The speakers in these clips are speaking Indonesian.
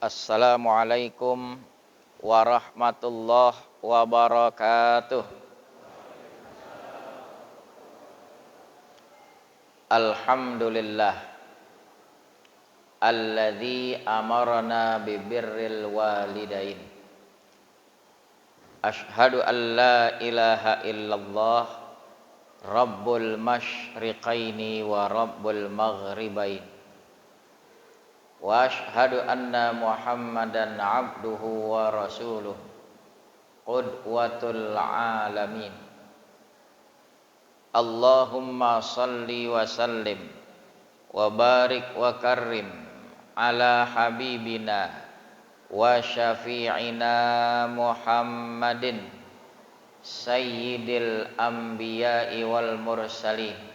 Assalamualaikum warahmatullahi wabarakatuh. Alhamdulillah alladzi amarna bibirril walidain. Ashhadu an la ilaha illallah rabbul masyriqaini wa rabbul maghribain. Wa ashhadu anna Muhammadan abduhu wa rasuluh qudwatul alamin. Allahumma salli wa sallim wa barik wa karrim ala habibina wa syafi'ina Muhammadin sayyidil anbiya'i wal mursalin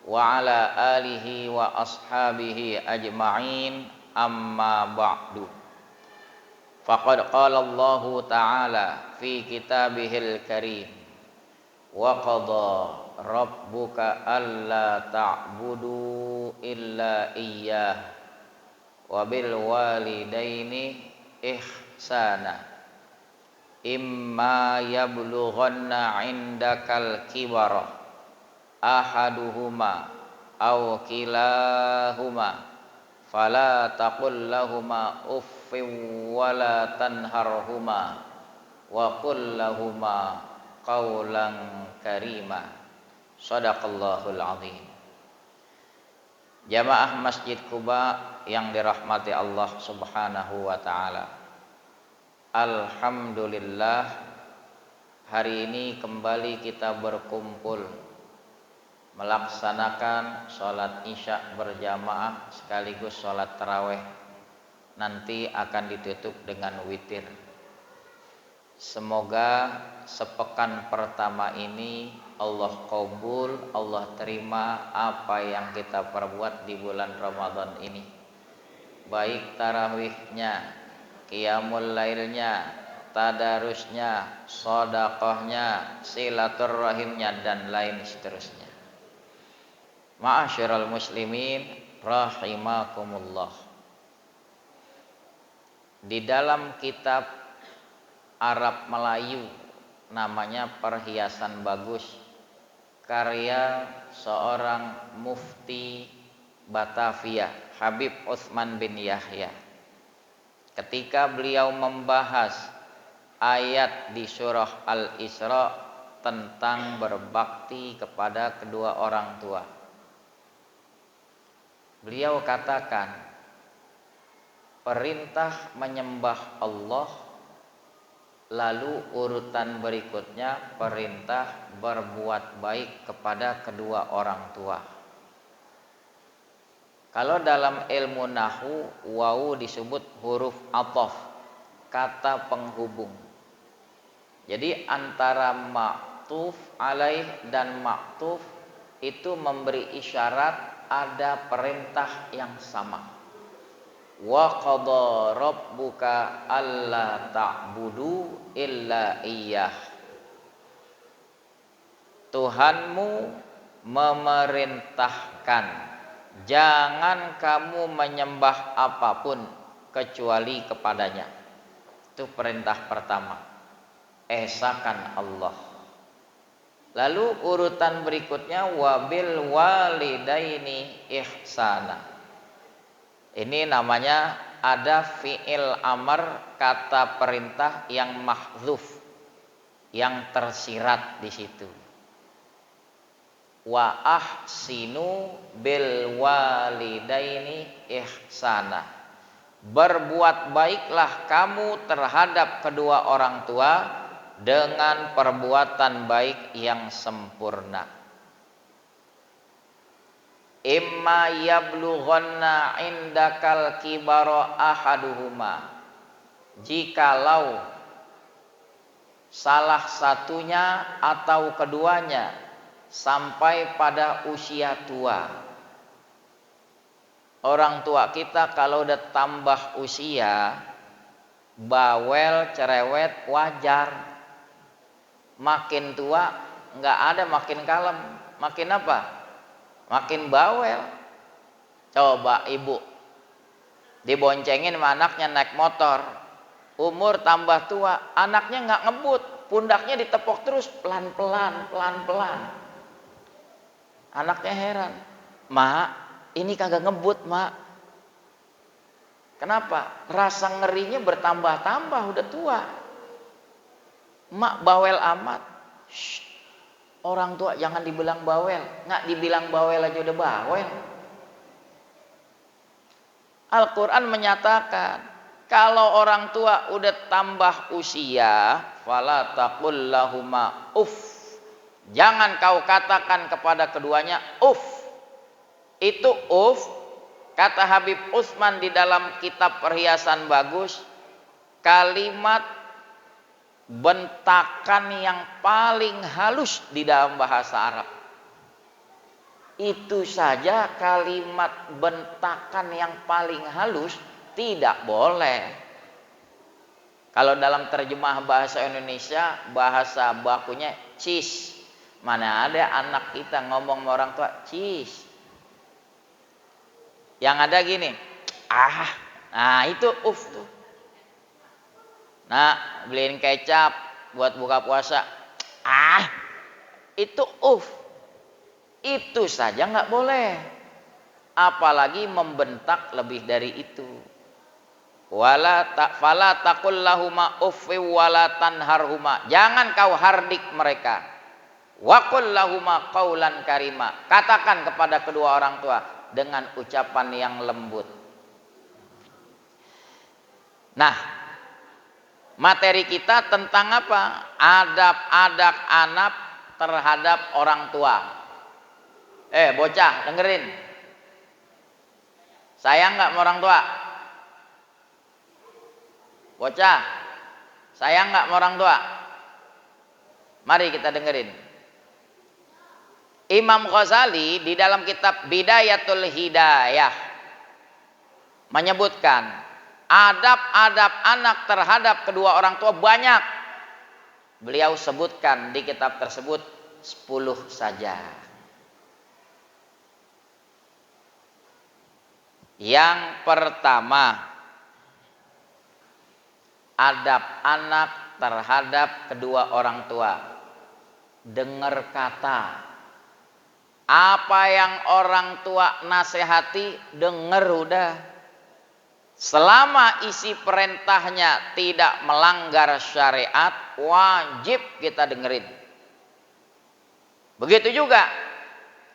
wa ala alihi wa ashabihi ajma'in, amma ba'du. Faqad qala Allahu ta'ala fi kitabihil karim, wa qadha rabbuka alla ta'budu illa iyyah wa bil walidaini ihsana imma yablughanna 'indakal kibara ahaduhuma aw kilahuma fala taqul lahuma uffin wala tanharhuma wa qul lahuma qawlan karima. Shadaqallahul azim. Jamaah Masjid Quba yang dirahmati Allah Subhanahu wa taala. Alhamdulillah, hari ini kembali kita berkumpul melaksanakan sholat isya berjamaah sekaligus sholat taraweh. Nanti akan ditutup dengan witir. Semoga sepekan pertama ini Allah qabul, Allah terima apa yang kita perbuat di bulan Ramadan ini, baik tarawihnya, qiyamul lailnya, tadarusnya, sedekahnya, silaturahimnya, dan lain seterusnya. Ma'asyiral muslimin rahimakumullah. Di dalam kitab Arab Melayu namanya Perhiasan Bagus, karya seorang mufti Batavia, Habib Utsman bin Yahya. Ketika beliau membahas ayat di surah Al-Isra tentang berbakti kepada kedua orang tua, beliau katakan perintah menyembah Allah, lalu urutan berikutnya perintah berbuat baik kepada kedua orang tua. Kalau dalam ilmu nahwu, wawu disebut huruf athaf, kata penghubung. Jadi antara ma'tuf alaih dan ma'tuf itu memberi isyarat ada perintah yang sama. Wa qadha rabbuka alla ta'budu illa iyyah. Tuhanmu memerintahkan jangan kamu menyembah apapun kecuali kepadanya. Itu perintah pertama, esakan Allah. Lalu urutan berikutnya wabil walidaini ihsana. Ini namanya ada fi'il amr, kata perintah yang mahdzuf, yang tersirat di situ. Wa ahsinu bil walidaini ihsana. Berbuat baiklah kamu terhadap kedua orang tua dengan perbuatan baik yang sempurna. Imma yablughanna indakal kibara ahaduhuma. Jikalau salah satunya atau keduanya sampai pada usia tua. Orang tua kita kalau udah tambah usia, bawel, cerewet, wajar. Makin tua nggak ada makin kalem, makin apa? Makin bawel. Coba ibu Diboncengin sama anaknya naik motor, umur tambah tua, anaknya nggak ngebut, pundaknya ditepok terus pelan-pelan, pelan-pelan. Anaknya heran, "Mak, ini kagak ngebut, Mak." Kenapa? Rasa ngerinya bertambah-tambah, udah tua. "Mak, bawel amat." Shh, orang tua jangan dibilang bawel, nggak dibilang bawel aja udah bawel. Al-Quran menyatakan kalau orang tua udah tambah usia, fala taqul lahuma uff, jangan kau katakan kepada keduanya uff. Itu uff, kata Habib Utsman di dalam kitab Perhiasan Bagus, kalimat bentakan yang paling halus di dalam bahasa Arab. Itu saja kalimat bentakan yang paling halus tidak boleh. Kalau dalam terjemah bahasa Indonesia, bahasa bakunya cis. Mana ada anak kita ngomong sama orang tua cis. Yang ada gini, ah, nah itu uff tuh. Nah, beliin kecap buat buka puasa, ah, itu uff. Itu saja nggak boleh, apalagi membentak lebih dari itu. Fala taqul lahuma uffi wala tanharhuma, jangan kau hardik mereka. Wa qul lahuma qaulan karima, katakan kepada kedua orang tua dengan ucapan yang lembut. Nah, materi kita tentang apa? Adab-adab anak terhadap orang tua. Bocah, dengerin. Sayang nggak sama orang tua? Bocah, sayang nggak sama orang tua? Mari kita dengerin. Imam Ghazali di dalam kitab Bidayatul Hidayah menyebutkan adab-adab anak terhadap kedua orang tua banyak. Beliau sebutkan di kitab tersebut 10 saja. Yang pertama, adab anak terhadap kedua orang tua. Dengar kata. Apa yang orang tua nasihati, dengar udah. Selama isi perintahnya tidak melanggar syariat, wajib kita dengerin. Begitu juga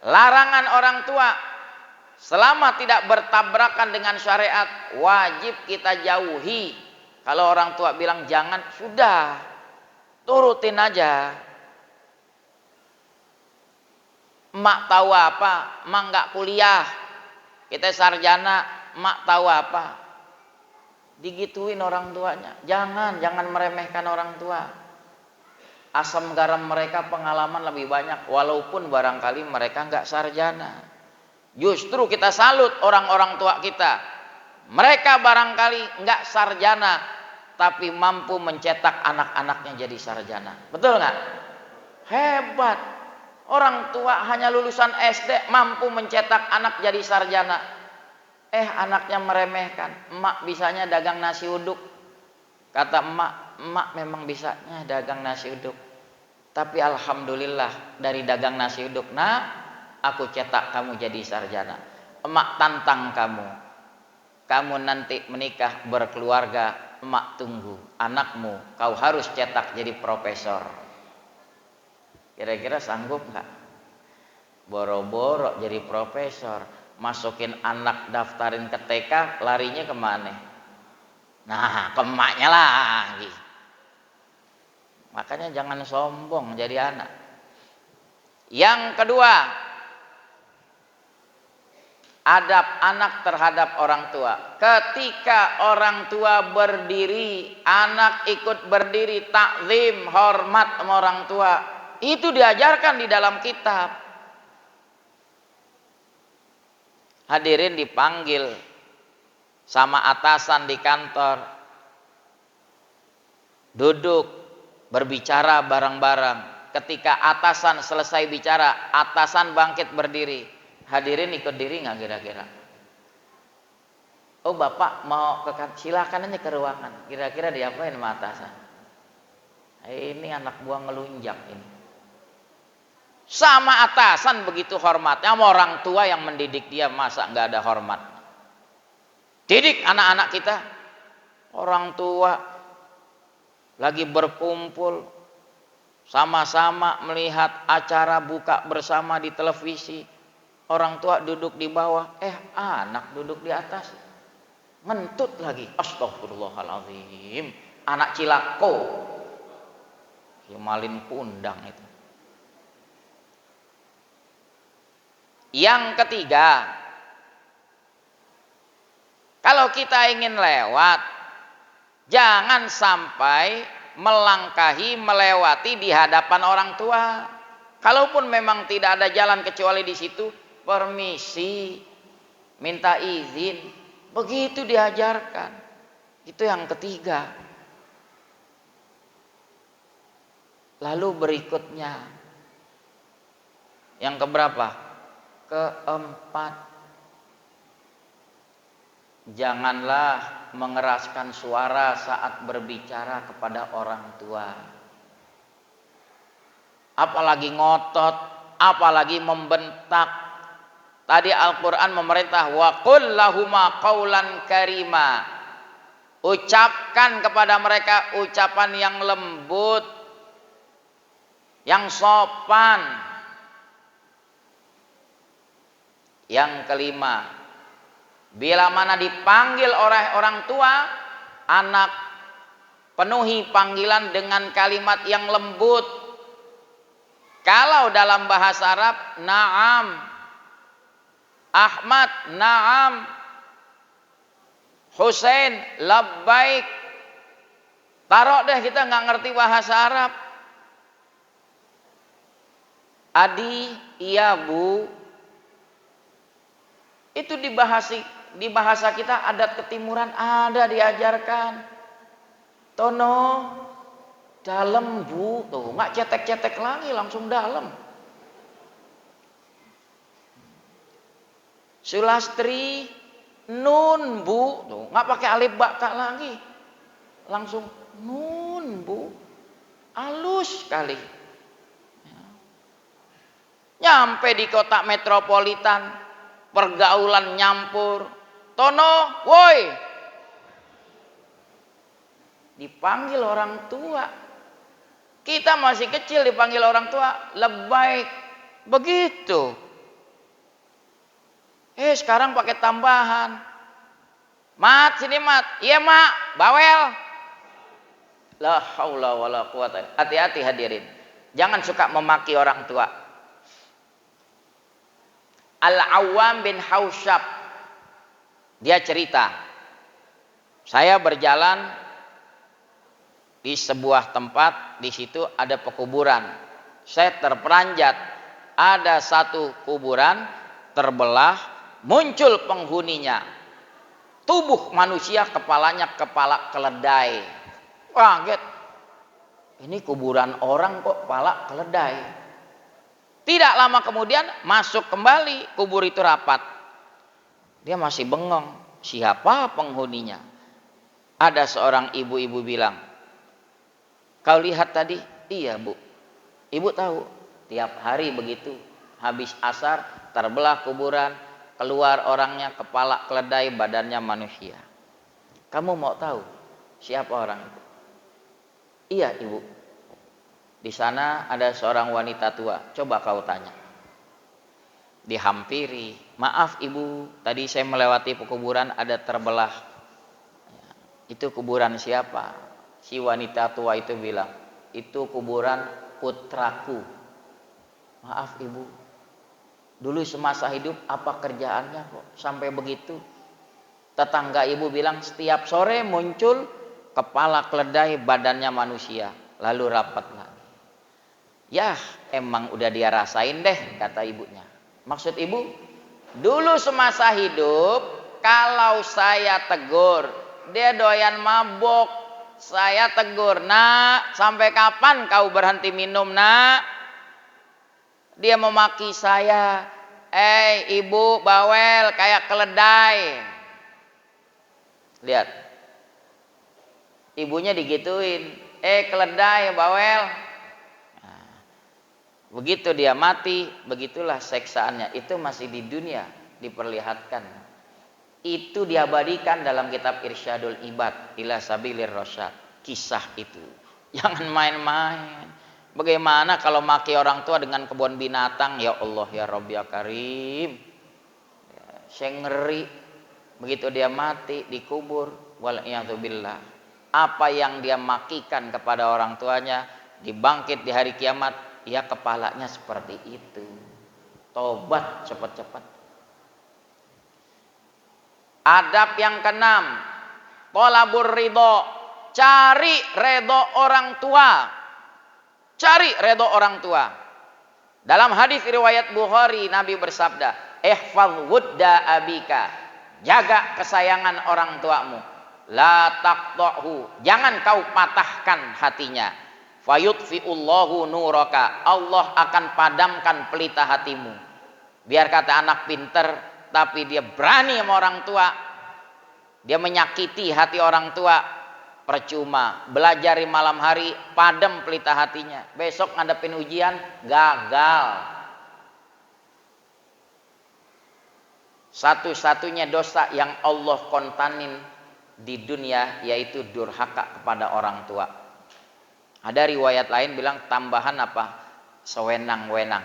larangan orang tua, selama tidak bertabrakan dengan syariat, wajib kita jauhi. Kalau orang tua bilang jangan, sudah, turutin aja. Emak tahu apa? Emak nggak kuliah, kita sarjana, emak tahu apa? Digituin orang tuanya. Jangan meremehkan orang tua. Asam garam mereka pengalaman lebih banyak, walaupun barangkali mereka nggak sarjana. Justru kita salut orang-orang tua kita. Mereka barangkali nggak sarjana, tapi mampu mencetak anak-anaknya jadi sarjana. Betul nggak? Hebat. Orang tua hanya lulusan SD mampu mencetak anak jadi sarjana. Anaknya meremehkan. Emak bisanya dagang nasi uduk. Kata emak memang bisanya dagang nasi uduk. Tapi alhamdulillah dari dagang nasi uduk, nak, aku cetak kamu jadi sarjana. Emak tantang kamu. Kamu nanti menikah berkeluarga, emak tunggu anakmu, kau harus cetak jadi profesor. Kira-kira sanggup nggak? Boro-boro jadi profesor, masukin anak daftarin ke TK, larinya kemana? Nah, ke emaknya lagi. Makanya jangan sombong jadi anak. Yang kedua, adab anak terhadap orang tua. Ketika orang tua berdiri, anak ikut berdiri, takzim, hormat sama orang tua. Itu diajarkan di dalam kitab. Hadirin dipanggil sama atasan di kantor. Duduk, berbicara bareng-bareng. Ketika atasan selesai bicara, atasan bangkit berdiri. Hadirin ikut diri nggak kira-kira? Oh bapak mau silakan aja ke ruangan. Kira-kira diapain sama atasan? Ini anak buah ngelunjak ini. Sama atasan begitu hormatnya, sama orang tua yang mendidik dia masa nggak ada hormat. Didik anak-anak kita. Orang tua lagi berkumpul sama-sama melihat acara buka bersama di televisi. Orang tua duduk di bawah, anak duduk di atas. Ngentut lagi. Astagfirullahaladzim. Anak cilako. Malin kundang itu. Yang ketiga, kalau kita ingin lewat, jangan sampai melangkahi, melewati di hadapan orang tua. Kalaupun memang tidak ada jalan kecuali di situ, permisi, minta izin, begitu diajarkan. Itu yang ketiga. Lalu berikutnya, yang keberapa? Keempat, janganlah mengeraskan suara saat berbicara kepada orang tua. Apalagi ngotot, apalagi membentak. Tadi Al-Quran memerintah, wa qul lahuma qawlan karima. Ucapkan kepada mereka ucapan yang lembut, yang sopan. Yang kelima, bila mana dipanggil oleh orang tua, anak penuhi panggilan dengan kalimat yang lembut. Kalau dalam bahasa Arab, na'am, Ahmad, na'am, Husain, labbaik. Taruh deh kita nggak ngerti bahasa Arab. Adi, iya bu. Itu di bahasa kita adat ketimuran ada diajarkan. Tono, dalam bu, tuh nggak cetek-cetek lagi langsung dalam. Sulastri, nun bu, tuh nggak pakai alif baka lagi, langsung nun bu, halus sekali. Nyampe di kota metropolitan, pergaulan nyampur, tono, woi, dipanggil orang tua. Kita masih kecil dipanggil orang tua, lebay, begitu. Sekarang pakai tambahan. Mat, sini mat. Iya mak, bawel. La haula wala quwata. Hati-hati hadirin. Jangan suka memaki orang tua. Al-Awwam bin Hausyab, dia cerita, saya berjalan di sebuah tempat, di situ ada pekuburan. Saya terperanjat, ada satu kuburan terbelah, muncul penghuninya. Tubuh manusia, kepalanya kepala keledai. Kaget. Ini kuburan orang kok kepala keledai. Tidak lama kemudian masuk kembali, kubur itu rapat. Dia masih bengong, siapa penghuninya? Ada seorang ibu-ibu bilang, kau lihat tadi? Iya bu. Ibu tahu, tiap hari begitu, habis asar terbelah kuburan, keluar orangnya kepala keledai, badannya manusia. Kamu mau tahu siapa orang itu? Iya ibu. Di sana ada seorang wanita tua, coba kau tanya. Dihampiri, maaf ibu, tadi saya melewati kuburan ada terbelah. Itu kuburan siapa? Si wanita tua itu bilang, itu kuburan putraku. Maaf ibu, dulu semasa hidup apa kerjaannya kok sampai begitu? Tetangga ibu bilang setiap sore muncul kepala keledai, badannya manusia, lalu rapat lagi. Ya emang udah dia rasain deh, kata ibunya. Maksud ibu, dulu semasa hidup kalau saya tegur, dia doyan mabok, saya tegur, nak sampai kapan kau berhenti minum nak? Dia memaki saya, ibu bawel kayak keledai. Lihat, ibunya digituin, keledai bawel. Nah, begitu dia mati, begitulah seksaannya. Itu masih di dunia diperlihatkan. Itu diabadikan dalam kitab Irsyadul Ibad ila Sabilir Rasyad. Kisah itu. Jangan main-main. Bagaimana kalau maki orang tua dengan kebun binatang? Ya Allah, ya Rabbi, ya Karim. Saya ngeri. Begitu dia mati, dikubur. Wal'iyadzubillah. Apa yang dia makikan kepada orang tuanya, dibangkit di hari kiamat, ya kepalanya seperti itu. Tobat cepat-cepat. Adab yang keenam, thalabur ridho, cari redho orang tua. Cari redho orang tua. Dalam hadis riwayat Bukhari, Nabi bersabda, ihfaz wudda abika, jaga kesayangan orang tuamu. La taqta'hu, jangan kau patahkan hatinya. Fayutfi'ullahu nuraka, Allah akan padamkan pelita hatimu. Biar kata anak pinter, tapi dia berani sama orang tua, dia menyakiti hati orang tua, percuma. Belajar di malam hari, padam pelita hatinya. Besok ngadepin ujian, gagal. Satu-satunya dosa yang Allah kontanin di dunia yaitu durhaka kepada orang tua. Ada riwayat lain bilang tambahan apa? Sewenang-wenang.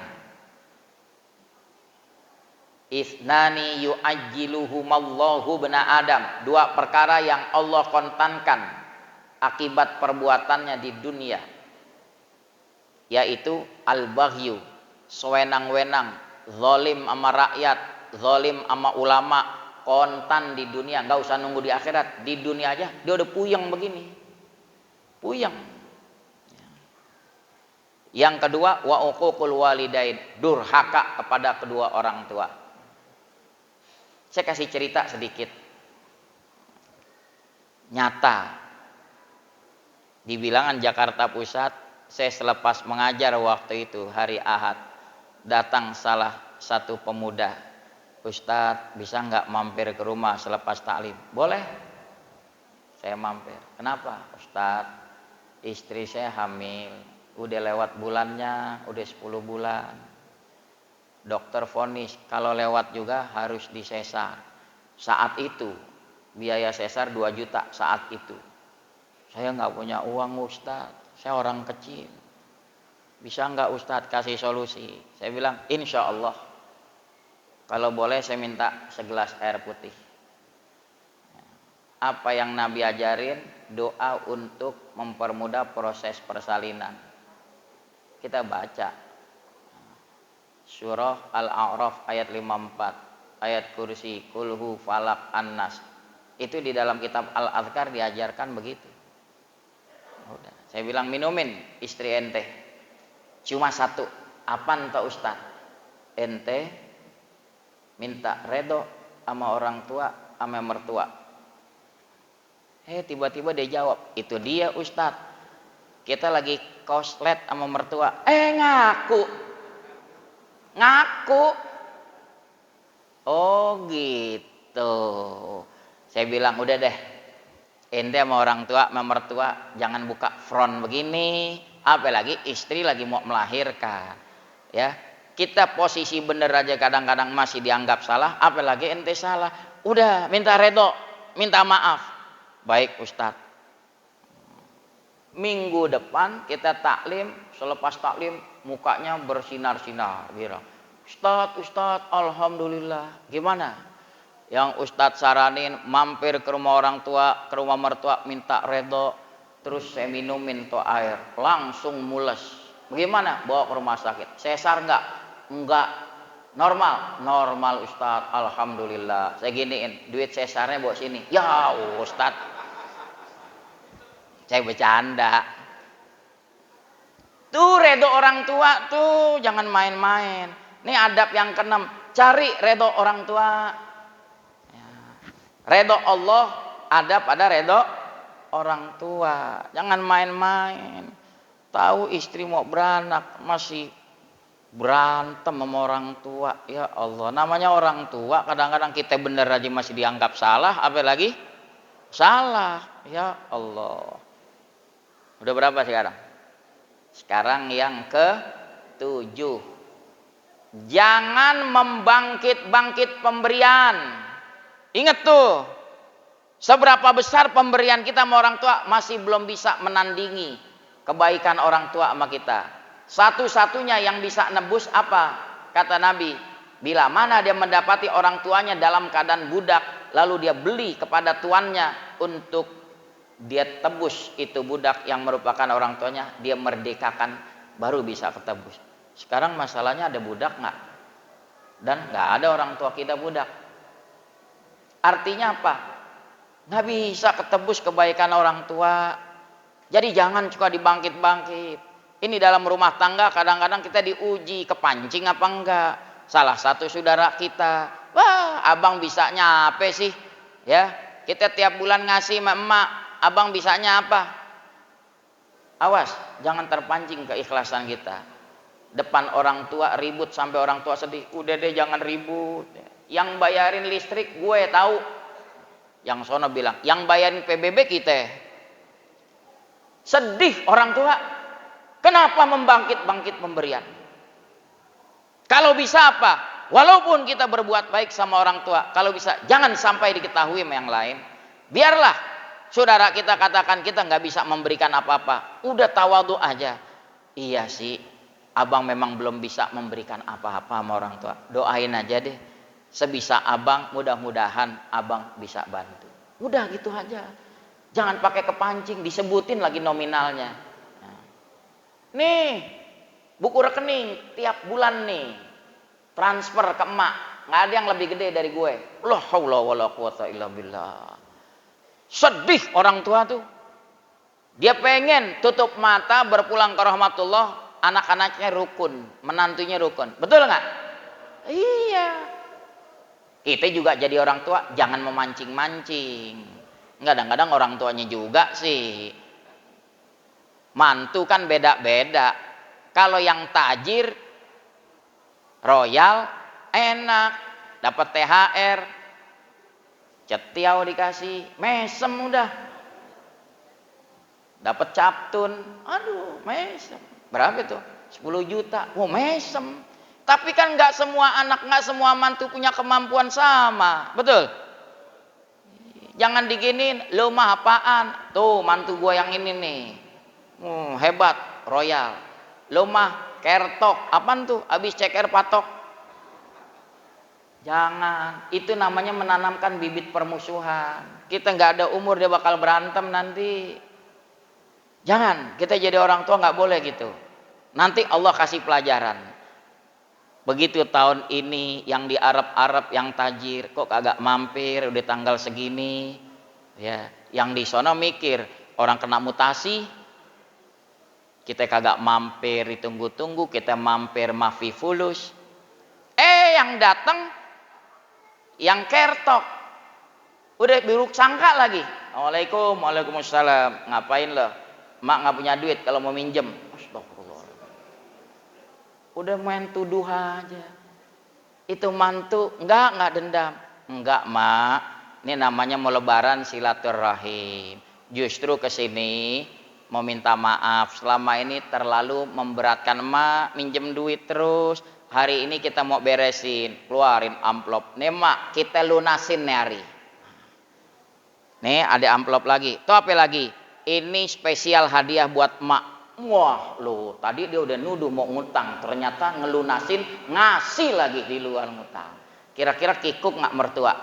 Isnani yu'ajjiluhumallahu bena Adam. Dua perkara yang Allah kontankan akibat perbuatannya di dunia, yaitu al-baghyu, sewenang-wenang, zalim sama rakyat, zalim sama ulama, kontan di dunia, nggak usah nunggu di akhirat, di dunia aja dia udah puyeng begini, puyeng. Yang kedua, wa uququl walidain, durhaka kepada kedua orang tua. Saya kasih cerita sedikit. Nyata. Di bilangan Jakarta Pusat, saya selepas mengajar waktu itu hari Ahad, datang salah satu pemuda. Ustadz, bisa nggak mampir ke rumah selepas taklim? Boleh. Saya mampir. Kenapa? Ustadz, istri saya hamil. Udah lewat bulannya, udah 10 bulan. Dokter vonis kalau lewat juga harus disesar. Saat itu biaya sesar 2 juta saat itu. Saya nggak punya uang Ustadz, saya orang kecil. Bisa nggak Ustadz kasih solusi? Saya bilang insya Allah. Kalau boleh saya minta segelas air putih. Apa yang Nabi ajarin, doa untuk mempermudah proses persalinan. Kita baca surah Al-A'raf ayat 54, ayat kursi, kulhu, falak, annas. Itu di dalam kitab Al-Adhkar diajarkan begitu. Udah. Saya bilang minumin istri ente. Cuma satu. Apaan toh Ustaz? Ente minta redho sama orang tua, sama mertua. Tiba-tiba dia jawab, itu dia Ustaz. Kita lagi koslet sama mertua. Ngaku. Oh gitu. Saya bilang udah deh, ente sama orang tua sama mertua jangan buka front begini, apalagi istri lagi mau melahirkan. Ya, kita posisi bener aja kadang-kadang masih dianggap salah, apalagi ente salah. Udah minta redho, minta maaf. Baik Ustadz. Minggu depan kita taklim, selepas taklim mukanya bersinar-sinar, bilang, Ustadz, alhamdulillah. Gimana? Yang Ustadz saranin mampir ke rumah orang tua, ke rumah mertua, minta redho, terus saya minumin tuh air, langsung mules. Bagaimana? Bawa ke rumah sakit. Sesar enggak? Enggak. Normal Ustadz, alhamdulillah. Saya giniin, duit sesarnya bawa sini. Ya Ustadz, saya bercanda. Tuh redho orang tua tuh jangan main-main. Ini adab yang keenam, cari redho orang tua. Ya. Redho Allah ada pada redho orang tua. Jangan main-main. Tahu istri mau beranak masih berantem sama orang tua. Ya Allah, namanya orang tua kadang-kadang kita bener aja masih dianggap salah, apalagi Salah, ya Allah. Udah berapa sekarang? Sekarang yang ke-7. Jangan membangkit-bangkit pemberian. Ingat tuh, seberapa besar pemberian kita sama orang tua masih belum bisa menandingi kebaikan orang tua sama kita. Satu-satunya yang bisa nebus apa? Kata Nabi, bila mana dia mendapati orang tuanya dalam keadaan budak, lalu dia beli kepada tuannya untuk dia tebus itu budak yang merupakan orang tuanya, dia merdekakan, baru bisa ketebus. Sekarang masalahnya ada budak nggak? Dan nggak ada orang tua kita budak. Artinya apa? Nggak bisa ketebus kebaikan orang tua. Jadi jangan suka dibangkit-bangkit. Ini dalam rumah tangga kadang-kadang kita diuji kepancing apa enggak. Salah satu saudara kita, wah abang bisanya apa sih? Ya, kita tiap bulan ngasih emak, abang bisanya apa? Awas, jangan terpancing keikhlasan kita. Depan orang tua ribut sampai orang tua sedih. Udah deh jangan ribut. Yang bayarin listrik gue tahu. Yang sono bilang, yang bayarin PBB kita. Sedih orang tua. Kenapa membangkit-bangkit pemberian? Kalau bisa apa? Walaupun kita berbuat baik sama orang tua, kalau bisa jangan sampai diketahui sama yang lain. Biarlah saudara kita katakan kita nggak bisa memberikan apa-apa. Udah tawadhu aja. Iya sih, abang memang belum bisa memberikan apa-apa sama orang tua. Doain aja deh. Sebisa abang, mudah-mudahan abang bisa bantu. Udah gitu aja. Jangan pakai kepancing, disebutin lagi nominalnya. Nih, buku rekening tiap bulan nih transfer ke emak, nggak ada yang lebih gede dari gue. La haula wala quwata illa billah. Sedih orang tua tuh. Dia pengen tutup mata berpulang ke rahmatullah, anak-anaknya rukun, menantunya rukun. Betul nggak? Iya. Kita juga jadi orang tua jangan memancing-mancing. Kadang-kadang orang tuanya juga sih. Mantu kan beda-beda. Kalau yang tajir, royal, enak, dapat THR, cetiau dikasih, mesem udah. Dapat captun, aduh mesem. Berapa itu? 10 juta. Wow, mesem. Tapi kan nggak semua anak, nggak semua mantu punya kemampuan sama. Betul? Jangan diginin, lo mah apaan? Tuh mantu gue yang ini nih. Hebat, royal. Lo mah kertok, apaan tuh? Habis ceker patok. Jangan, itu namanya menanamkan bibit permusuhan. Kita nggak ada umur dia bakal berantem nanti. Jangan, kita jadi orang tua nggak boleh gitu. Nanti Allah kasih pelajaran. Begitu tahun ini yang di Arab yang tajir, kok kagak mampir, udah tanggal segini. Ya, yang di sono mikir orang kena mutasi. Kita kagak mampir ditunggu-tunggu, kita mampir mafi fulus. Yang datang yang kertok. Udah buruk sangka lagi. Assalamualaikum, waalaikumsalam. Ngapain lo? Mak nggak punya duit kalau mau minjem. Astagfirullah. Udah main tuduh aja. Itu mantu enggak dendam. Enggak, Mak. Ini namanya mau lebaran silaturahim. Justru kesini mau minta maaf selama ini terlalu memberatkan emak, minjem duit terus. Hari ini kita mau beresin, keluarin amplop. Nih mak, kita lunasin nih hari. Nih ada amplop lagi. Tuh apa lagi? Ini spesial hadiah buat emak. Wah lo, tadi dia udah nuduh mau ngutang, ternyata ngelunasin, ngasih lagi di luar ngutang. Kira-kira kikuk nggak mertua?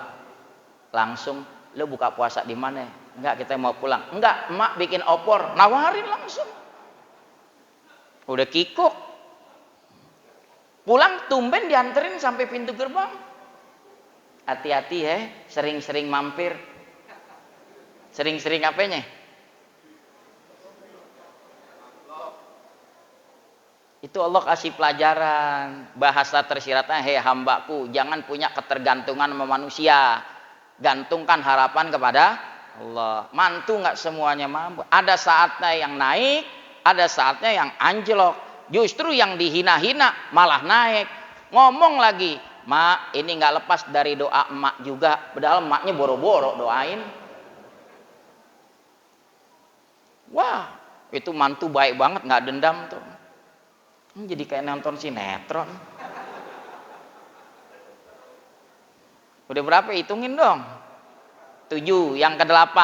Langsung, lo buka puasa di mana? Enggak, kita mau pulang. Enggak, emak bikin opor, nawarin langsung. Udah kikuk. Pulang tumben dianterin sampai pintu gerbang. Hati-hati ya, sering-sering mampir. Sering-sering apanya? Itu Allah kasih pelajaran. Bahasa tersiratnya, hei hambaku, jangan punya ketergantungan sama manusia. Gantungkan harapan kepada Allah. Mantu nggak semuanya mampu. Ada saatnya yang naik, ada saatnya yang anjlok. Justru yang dihina-hina malah naik. Ngomong lagi, mak ini nggak lepas dari doa emak juga. Padahal emaknya boro-boro doain. Wah, itu mantu baik banget, nggak dendam tuh. Jadi kayak nonton sinetron. Udah berapa? Hitungin dong. 7. Yang ke-8.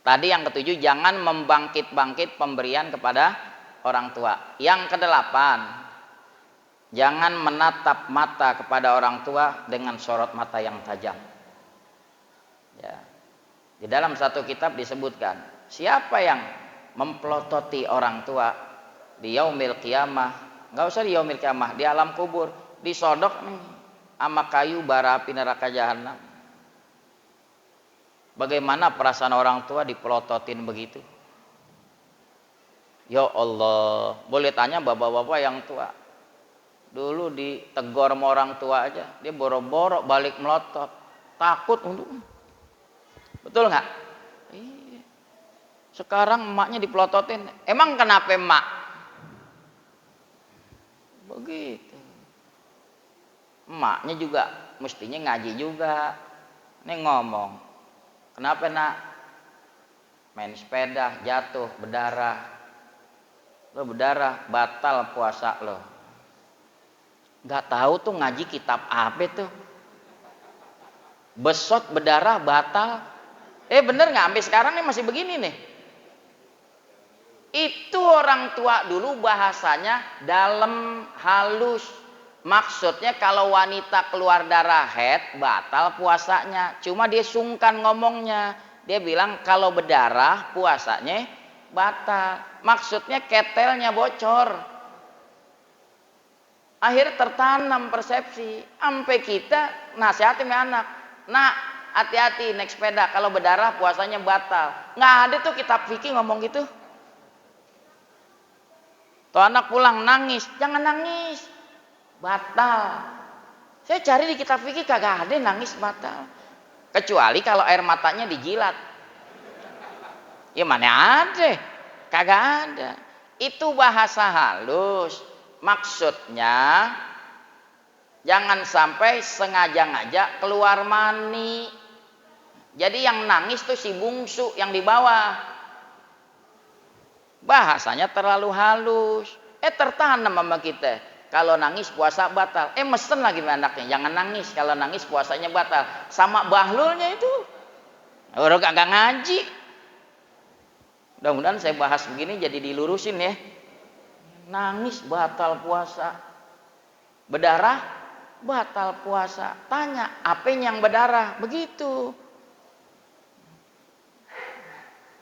Tadi yang ke-7, jangan membangkit-bangkit pemberian kepada orang tua. Yang ke-8, jangan menatap mata kepada orang tua dengan sorot mata yang tajam. Ya. Di dalam satu kitab disebutkan, siapa yang memplototi orang tua di yaumil qiyamah, nggak usah di yaumil qiyamah, di alam kubur, disodok nih sama kayu bara api neraka jahanam. Bagaimana perasaan orang tua dipelototin begitu? Ya Allah, boleh tanya bapak-bapak yang tua. Dulu ditegor sama orang tua aja, dia boro-boro balik melotot, takut untuk. Betul nggak? Iya. Sekarang emaknya dipelototin. Emang kenapa emak? Begitu. Emaknya juga mestinya ngaji juga. Ini ngomong, kenapa nak? Main sepeda, jatuh, berdarah. Lo berdarah, batal puasa lo. Gak tahu tuh ngaji kitab apa tuh. Besot, berdarah, batal. Bener nggak? Sampai sekarang nih masih begini nih. Itu orang tua dulu bahasanya dalam, halus. Maksudnya kalau wanita keluar darah haid, batal puasanya. Cuma dia sungkan ngomongnya. Dia bilang kalau berdarah puasanya batal. Maksudnya ketelnya bocor. Akhirnya tertanam persepsi. Sampai kita nasihatin anak. Nak, hati-hati naik sepeda, kalau berdarah puasanya batal. Nggak ada tuh kitab fikih ngomong gitu. Tuh anak pulang nangis, jangan nangis, batal. Saya cari di kitab fikih kagak ada nangis batal. Kecuali kalau air matanya dijilat. Ya mana ada, kagak ada. Itu bahasa halus. Maksudnya jangan sampai sengaja-ngaja keluar mani. Jadi yang nangis tuh si bungsu yang di bawah. Bahasanya terlalu halus. Tertanam sama kita. Kalau nangis puasa batal. Mesen lagi anaknya, jangan nangis. Kalau nangis puasanya batal. Sama bahlulnya itu. Orang kagak ngaji. Mudah-mudahan saya bahas begini jadi dilurusin ya. Nangis batal puasa. Berdarah batal puasa. Tanya, apa yang berdarah? Begitu.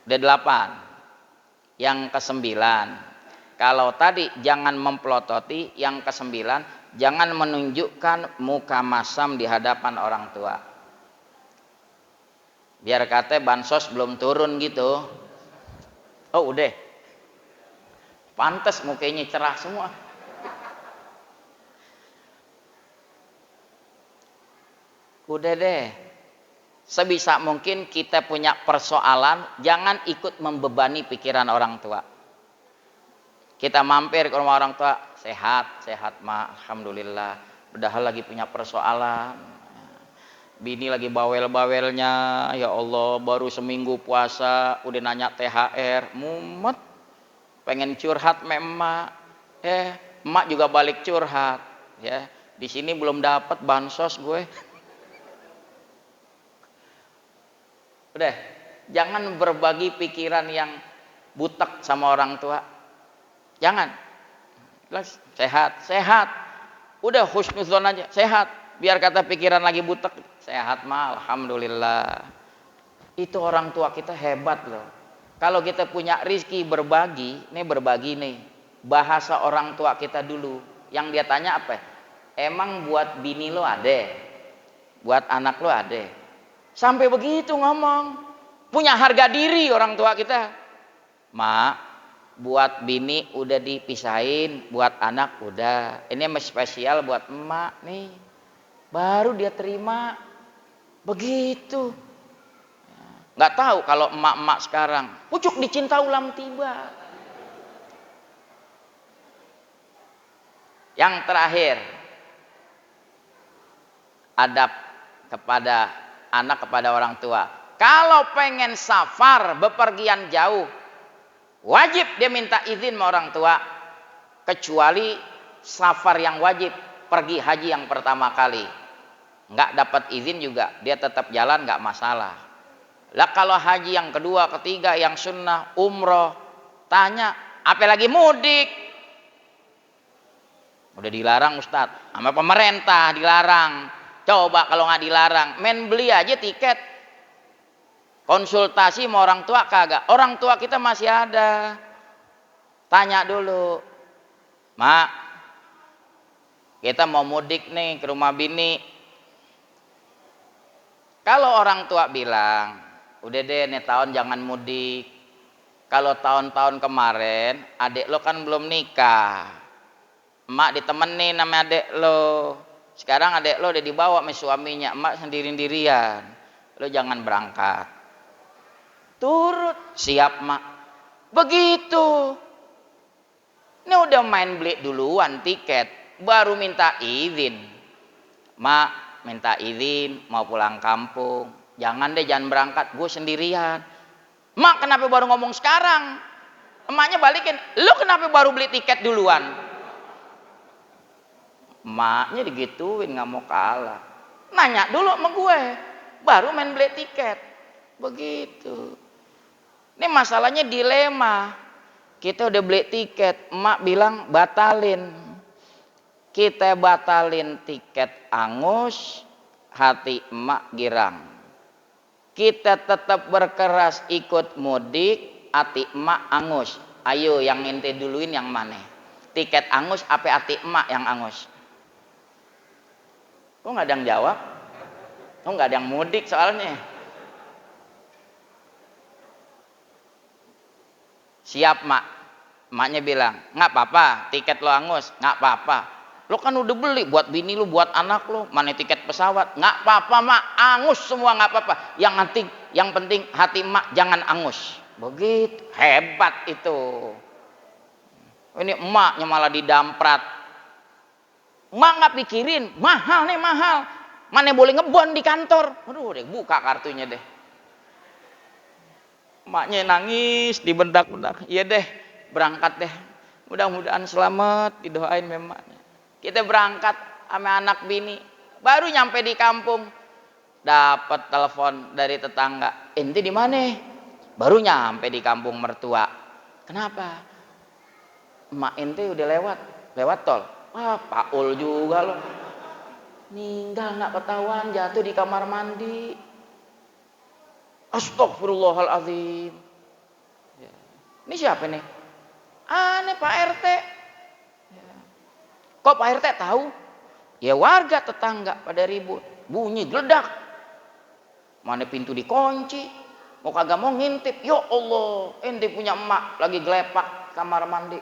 Udah 8. Yang ke-9, kalau tadi jangan memplototi, yang ke-9, jangan menunjukkan muka masam di hadapan orang tua. Biar kata bansos belum turun gitu. Oh udah, pantes mukanya cerah semua. Udah deh, sebisa mungkin kita punya persoalan, jangan ikut membebani pikiran orang tua. Kita mampir ke rumah orang tua, sehat ma, alhamdulillah. Padahal lagi punya persoalan, bini lagi bawel-bawelnya, ya Allah baru seminggu puasa udah nanya THR, mumet, pengen curhat sama emak, emak juga balik curhat, ya di sini belum dapat bansos gue. Udah, jangan berbagi pikiran yang butek sama orang tua, jangan. Sehat, udah husnuzon aja, sehat. Biar kata pikiran lagi butek, sehat mah alhamdulillah. Itu orang tua kita hebat loh. Kalau kita punya rizki berbagi nih. Bahasa orang tua kita dulu. Yang dia tanya apa? Emang buat bini lo ada? Buat anak lo ada? Sampai begitu ngomong. Punya harga diri orang tua kita. Mak, buat bini udah dipisahin, buat anak udah. Ini spesial buat emak nih. Baru dia terima. Begitu. Nggak tahu kalau emak-emak sekarang pucuk dicinta ulam tiba. Yang terakhir, adab kepada anak kepada orang tua. Kalau pengen safar, bepergian jauh, wajib dia minta izin sama orang tua. Kecuali safar yang wajib, pergi haji yang pertama kali. Nggak dapat izin juga, dia tetap jalan, nggak masalah. Lah kalau haji yang kedua, ketiga, yang sunnah, umroh, tanya, apalagi mudik. Udah dilarang Ustadz, sama pemerintah dilarang. Coba kalau nggak dilarang, main beli aja tiket. Konsultasi sama orang tua kagak. Orang tua kita masih ada. Tanya dulu, Mak, kita mau mudik nih ke rumah bini. Kalau orang tua bilang, udah deh nih tahun jangan mudik. Kalau tahun-tahun kemarin adik lo kan belum nikah, emak ditemenin sama adik lo. Sekarang adik lo udah dibawa sama suaminya, emak sendiri-sendirian. Lo jangan berangkat. Turut, siap mak. Begitu. Ini udah main beli duluan tiket, baru minta izin. Mak, minta izin mau pulang kampung. Jangan deh, jangan berangkat, gue sendirian. Mak, kenapa baru ngomong sekarang? Emaknya balikin, lu kenapa baru beli tiket duluan? Emaknya digituin, nggak mau kalah. Nanya dulu sama gue, baru main beli tiket. Begitu. Ini masalahnya dilema. Kita udah beli tiket, emak bilang batalin. Kita batalin tiket angus, hati emak girang. Kita tetap berkeras ikut mudik, hati emak angus. Ayo yang ente duluin yang mana? Tiket angus apa hati emak yang angus? Kok nggak ada yang jawab? Kok nggak ada yang mudik soalnya? Siap mak. Emaknya bilang, nggak apa-apa tiket lo angus, nggak apa-apa. Lo kan udah beli buat bini lo, buat anak lo, mana tiket pesawat? Nggak apa-apa mak, angus semua nggak apa-apa. Yang penting hati emak jangan angus. Begitu, hebat itu. Ini emaknya malah didamprat. Emak nggak pikirin, mahal nih mahal. Mana boleh ngebon di kantor? Aduh, deh buka kartunya deh. Emaknya nangis, dibentak-bentak. Iya deh, berangkat deh. Mudah-mudahan selamat, didoain memangnya. Kita berangkat sama anak bini. Baru nyampe di kampung, dapat telepon dari tetangga. Ente di mana? Baru nyampe di kampung mertua. Kenapa? Emak ente udah lewat tol. Wah, Paul juga loh. Ninggal nggak ketahuan, jatuh di kamar mandi. Astagfirullahaladzim. Ini siapa nih? Aneh Pak RT. Kok Pak RT tahu? Ya warga tetangga pada ribut. Bunyi geledak. Mana pintu dikunci. Mau kagak mau ngintip. Ya Allah, ente punya emak lagi gelepak kamar mandi.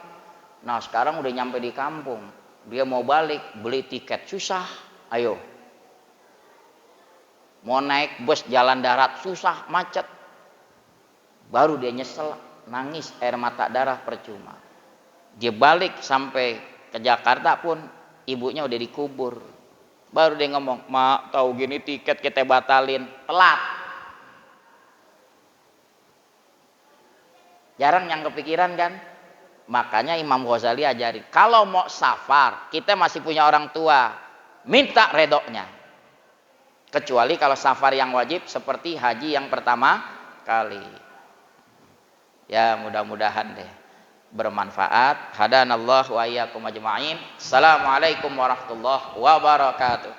Nah sekarang udah nyampe di kampung. Dia mau balik, beli tiket susah. Ayo. Mau naik bus jalan darat susah, macet. Baru dia nyesel, nangis air mata darah percuma. Dia balik sampai ke Jakarta pun ibunya udah dikubur. Baru dia ngomong, mak tahu gini tiket kita batalin, telat. Jarang yang kepikiran kan? Makanya Imam Ghazali ajari, kalau mau safar kita masih punya orang tua, minta redoknya. Kecuali kalau safar yang wajib seperti haji yang pertama kali. Ya mudah-mudahan deh bermanfaat. Hadanallahu wa iyyakum ajma'in. Assalamualaikum warahmatullahi wabarakatuh.